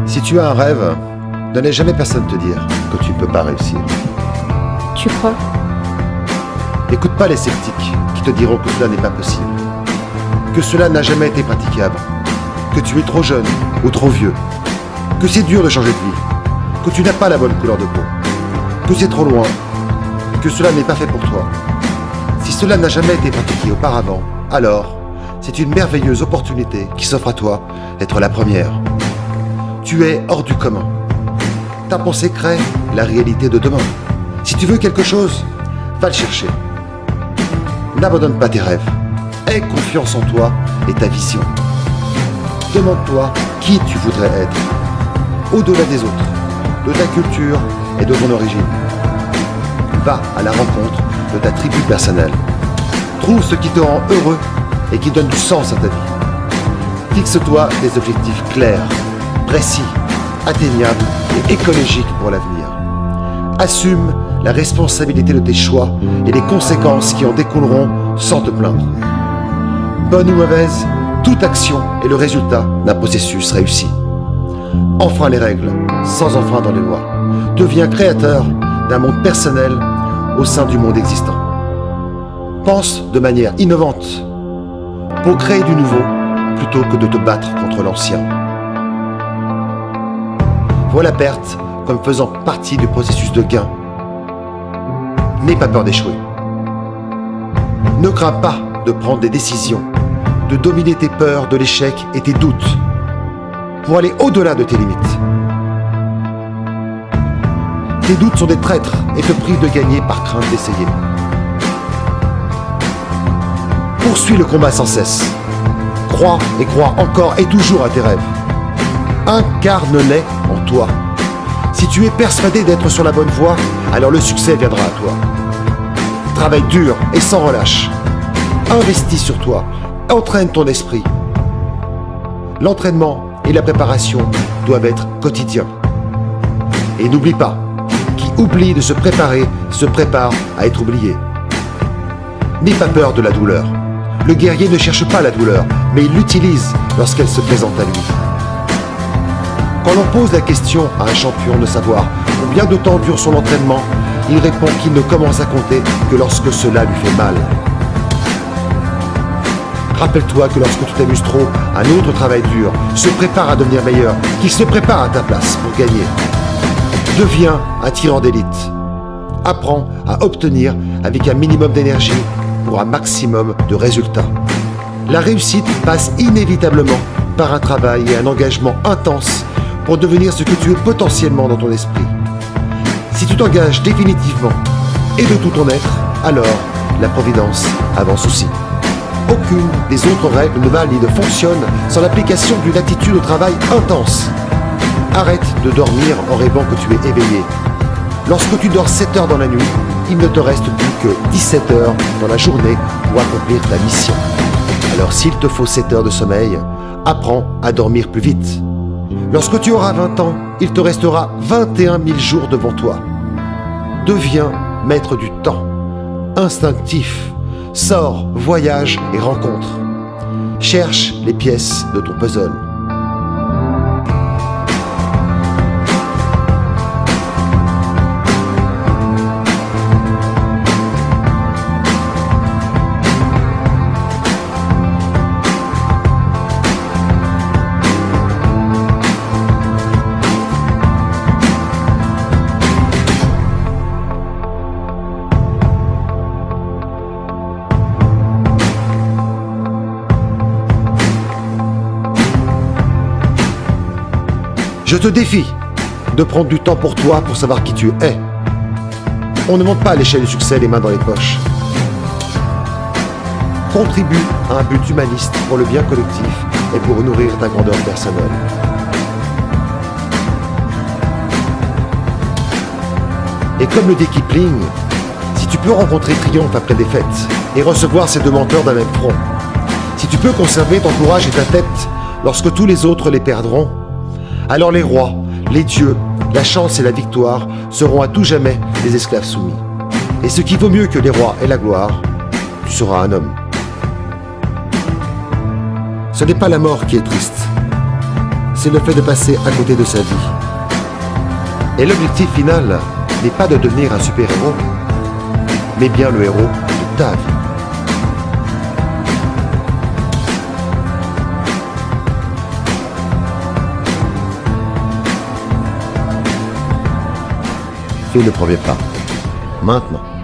Si tu as un rêve, ne laisse jamais personne te dire que tu ne peux pas réussir. Tu crois? N'écoute pas les sceptiques qui te diront que cela n'est pas possible, que cela n'a jamais été pratiqué avant, que tu es trop jeune ou trop vieux, que c'est dur de changer de vie, que tu n'as pas la bonne couleur de peau, que c'est trop loin, que cela n'est pas fait pour toi. Si cela n'a jamais été pratiqué auparavant, alors c'est une merveilleuse opportunité qui s'offre à toi d'être la première. Tu es hors du commun. Ta pensée crée la réalité de demain. Si tu veux quelque chose, va le chercher. N'abandonne pas tes rêves. Aie confiance en toi et ta vision. Demande-toi qui tu voudrais être, au-delà des autres, de ta culture et de ton origine. Va à la rencontre de ta tribu personnelle. Trouve ce qui te rend heureux et qui donne du sens à ta vie. Fixe-toi des objectifs clairs, précis, atteignables et écologiques pour l'avenir. Assume la responsabilité de tes choix et les conséquences qui en découleront sans te plaindre. Bonne ou mauvaise, toute action est le résultat d'un processus réussi. Enfreins les règles, sans enfreindre dans les lois. Deviens créateur d'un monde personnel au sein du monde existant. Pense de manière innovante pour créer du nouveau plutôt que de te battre contre l'ancien. Vois la perte comme faisant partie du processus de gain. N'aie pas peur d'échouer. Ne crains pas de prendre des décisions, de dominer tes peurs de l'échec et tes doutes pour aller au-delà de tes limites. Tes doutes sont des traîtres et te privent de gagner par crainte d'essayer. Poursuis le combat sans cesse. Crois et crois encore et toujours à tes rêves. Incarne-les en toi. Si tu es persuadé d'être sur la bonne voie, alors le succès viendra à toi. Travaille dur et sans relâche. Investis sur toi. Entraîne ton esprit. L'entraînement et la préparation doivent être quotidiens. Et n'oublie pas, qui oublie de se préparer se prépare à être oublié. N'aie pas peur de la douleur. Le guerrier ne cherche pas la douleur, mais il l'utilise lorsqu'elle se présente à lui. Quand l'on pose la question à un champion de savoir combien de temps dure son entraînement, il répond qu'il ne commence à compter que lorsque cela lui fait mal. Rappelle-toi que lorsque tu t'amuses trop, un autre travail dur se prépare à devenir meilleur, qu'il se prépare à ta place pour gagner. Deviens un tyran d'élite. Apprends à obtenir avec un minimum d'énergie pour un maximum de résultats. La réussite passe inévitablement par un travail et un engagement intense pour devenir ce que tu es potentiellement dans ton esprit. Si tu t'engages définitivement et de tout ton être, alors la providence avance aussi. Aucune des autres règles ne valent ni ne fonctionne sans l'application d'une attitude au travail intense. Arrête de dormir en rêvant que tu es éveillé. Lorsque tu dors 7 heures dans la nuit, il ne te reste plus que 17 heures dans la journée pour accomplir ta mission. Alors s'il te faut 7 heures de sommeil, apprends à dormir plus vite. Lorsque tu auras 20 ans, il te restera 21 000 jours devant toi. Deviens maître du temps, instinctif. Sors, voyage et rencontre. Cherche les pièces de ton puzzle. Je te défie de prendre du temps pour toi pour savoir qui tu es. On ne monte pas à l'échelle du succès les mains dans les poches. Contribue à un but humaniste pour le bien collectif et pour nourrir ta grandeur personnelle. Et comme le dit Kipling, si tu peux rencontrer triomphe après défaite et recevoir ces deux menteurs d'un même front, si tu peux conserver ton courage et ta tête lorsque tous les autres les perdront, alors les rois, les dieux, la chance et la victoire seront à tout jamais des esclaves soumis. Et ce qui vaut mieux que les rois et la gloire, tu seras un homme. Ce n'est pas la mort qui est triste, c'est le fait de passer à côté de sa vie. Et l'objectif final n'est pas de devenir un super-héros, mais bien le héros de ta vie. Fais le premier pas, maintenant.